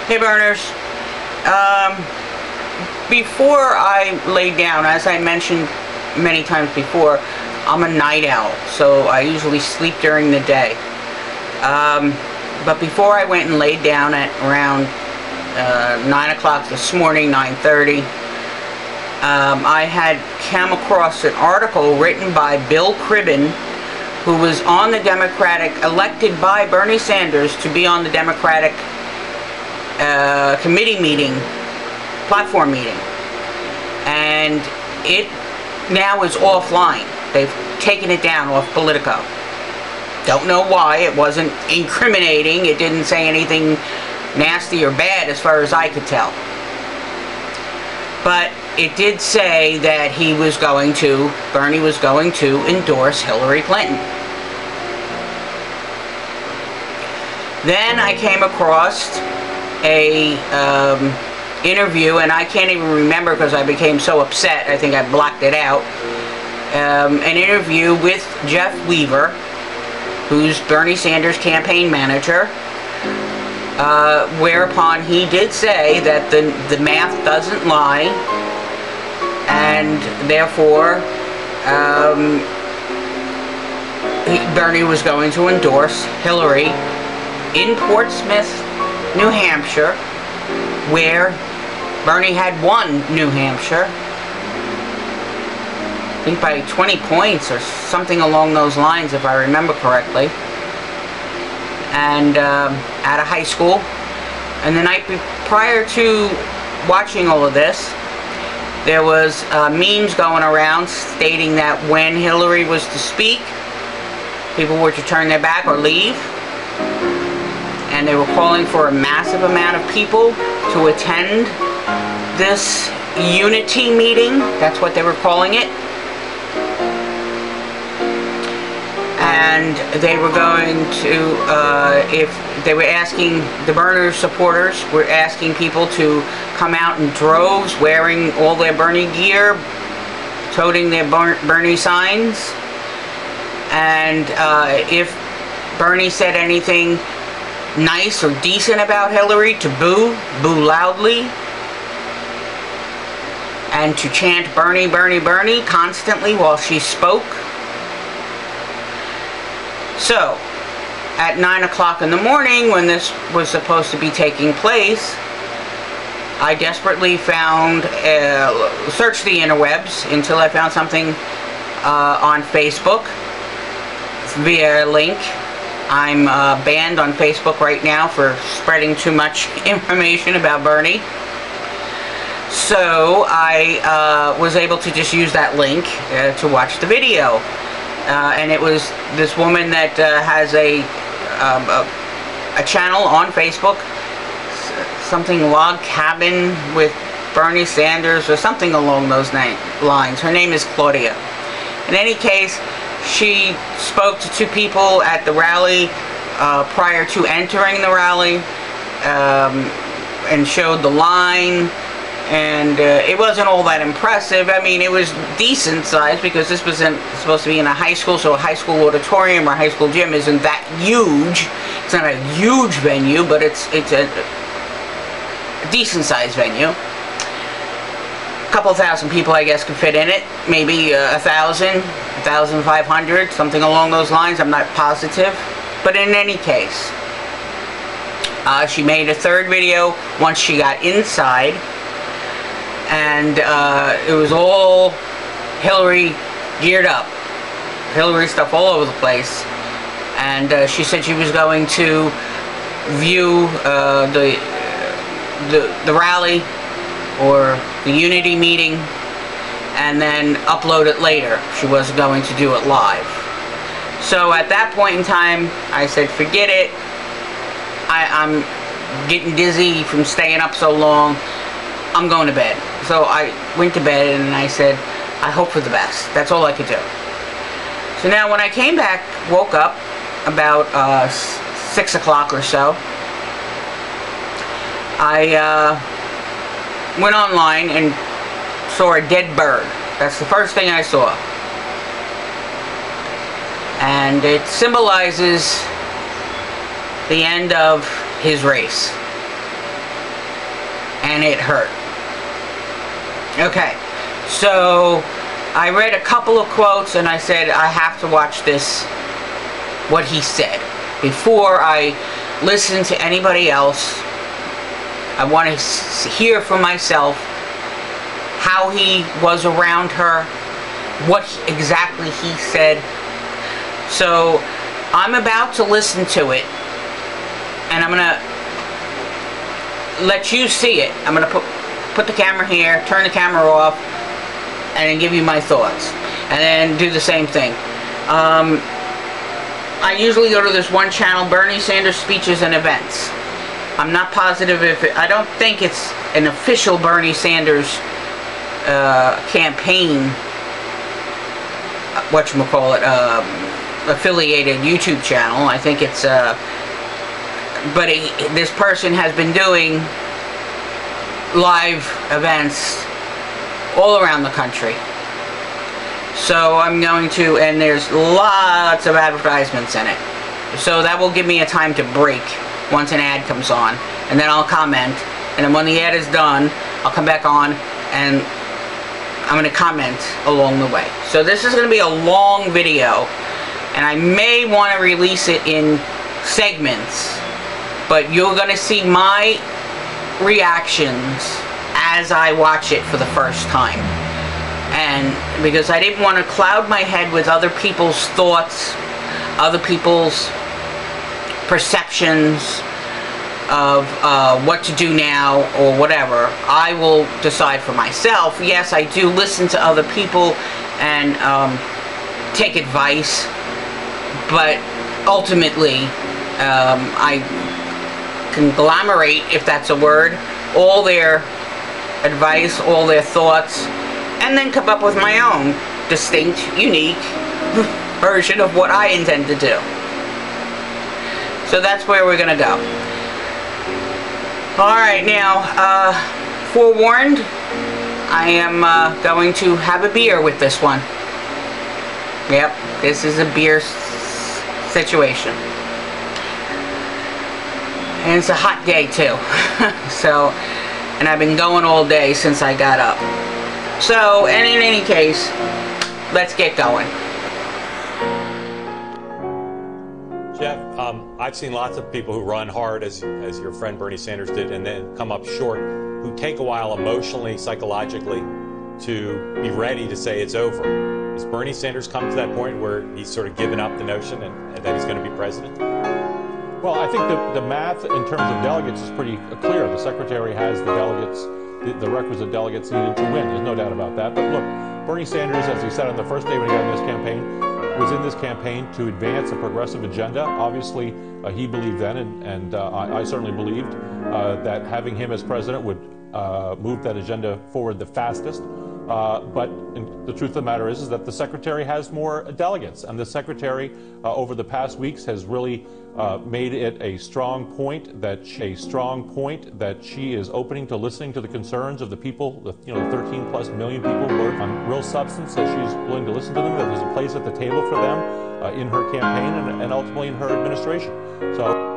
Hey burners, before I lay down, as I mentioned many times before, I'm a night owl, so I usually sleep during the day. But before I went and laid down at around 9 o'clock this morning, 9:30, I had come across an article written by Bill Cribbin, who was on the Democratic, elected by Bernie Sanders to be on the Democratic committee meeting, platform meeting, and it now is offline. They've taken it down off Politico. Don't know why. It wasn't incriminating. It didn't say anything nasty or bad as far as I could tell. But it did say that Bernie was going to endorse Hillary Clinton. Then I came across a interview, and I can't even remember because I became so upset, I think I blocked it out, an interview with Jeff Weaver, who's Bernie Sanders' campaign manager, whereupon he did say that the math doesn't lie, and therefore Bernie was going to endorse Hillary in Portsmouth, New Hampshire, where Bernie had won New Hampshire, I think by 20 points or something along those lines, if I remember correctly, and at a high school. And the night prior to watching all of this, there was memes going around stating that when Hillary was to speak, people were to turn their back or leave, and they were calling for a massive amount of people to attend this unity meeting. That's what they were calling it. And they were going to, if they were asking, the Bernie supporters were asking people to come out in droves wearing all their Bernie gear, toting their Bernie signs, and if Bernie said anything nice or decent about Hillary, to boo loudly, and to chant Bernie, Bernie, Bernie constantly while she spoke. So, at 9 o'clock in the morning, when this was supposed to be taking place, I desperately searched the interwebs until I found something on Facebook via a link. I'm banned on Facebook right now for spreading too much information about Bernie. So I was able to just use that link to watch the video. And it was this woman that has a channel on Facebook, something Log Cabin with Bernie Sanders or something along those lines. Her name is Claudia. In any case, she spoke to two people at the rally prior to entering the rally, and showed the line, and it wasn't all that impressive. I mean, it was decent size because this was supposed to be in a high school, so a high school auditorium or high school gym isn't that huge. It's not a huge venue, but it's a decent sized venue. A couple thousand people, I guess, could fit in it. Maybe 1,000, 1,500, something along those lines. I'm not positive. But in any case, she made a third video once she got inside, and it was all Hillary geared up. Hillary stuff all over the place. And she said she was going to view the rally or the unity meeting and then upload it later. She wasn't going to do it live. So at that point in time, I said, forget it. I'm getting dizzy from staying up so long. I'm going to bed. So I went to bed and I said, I hope for the best. That's all I could do. So now when I came back, woke up about 6 o'clock or so, I went online and saw a dead bird. That's the first thing I saw. And it symbolizes the end of his race. and it hurt. Okay, so I read a couple of quotes and I said I have to watch this, what he said, before I listen to anybody else. I want to hear for myself how he was around her, what exactly he said. So I'm about to listen to it, and I'm gonna let you see it. I'm gonna put the camera here, turn the camera off, and then give you my thoughts, and then do the same thing. I usually go to this one channel, Bernie Sanders Speeches and Events. I'm not positive if I don't think it's an official Bernie Sanders campaign, whatchamacallit, affiliated YouTube channel. I think it's but this person has been doing live events all around the country. So I'm going to, and there's lots of advertisements in it. So that will give me a time to break once an ad comes on, and then I'll comment, and then when the ad is done, I'll come back on and I'm going to comment along the way. So this is going to be a long video, and I may want to release it in segments, but you're going to see my reactions as I watch it for the first time. And because I didn't want to cloud my head with other people's thoughts, other people's perceptions of what to do now or whatever. I will decide for myself. Yes, I do listen to other people and take advice, but ultimately I conglomerate, if that's a word, all their advice, all their thoughts, and then come up with my own distinct, unique version of what I intend to do. So that's where we're gonna go. Alright, now, forewarned, I am going to have a beer with this one. Yep, this is a beer situation. And it's a hot day too. So, and I've been going all day since I got up. So, and in any case, let's get going. Jeff, I've seen lots of people who run hard, as your friend Bernie Sanders did, and then come up short, who take a while emotionally, psychologically, to be ready to say it's over. Has Bernie Sanders come to that point where he's sort of given up the notion and that he's going to be president? Well, I think the math in terms of delegates is pretty clear. The Secretary has the delegates, the requisite delegates needed to win. There's no doubt about that. But look, Bernie Sanders, as he said on the first day when he got in this campaign, was in this campaign to advance a progressive agenda. Obviously, he believed then, and I certainly believed, that having him as president would move that agenda forward the fastest. But the truth of the matter is that the Secretary has more delegates, and the Secretary over the past weeks has really made it a strong point that she is opening to listening to the concerns of the people, the 13+ million people who are on real substance, that she's willing to listen to them, that there's a place at the table for them in her campaign and ultimately in her administration. So.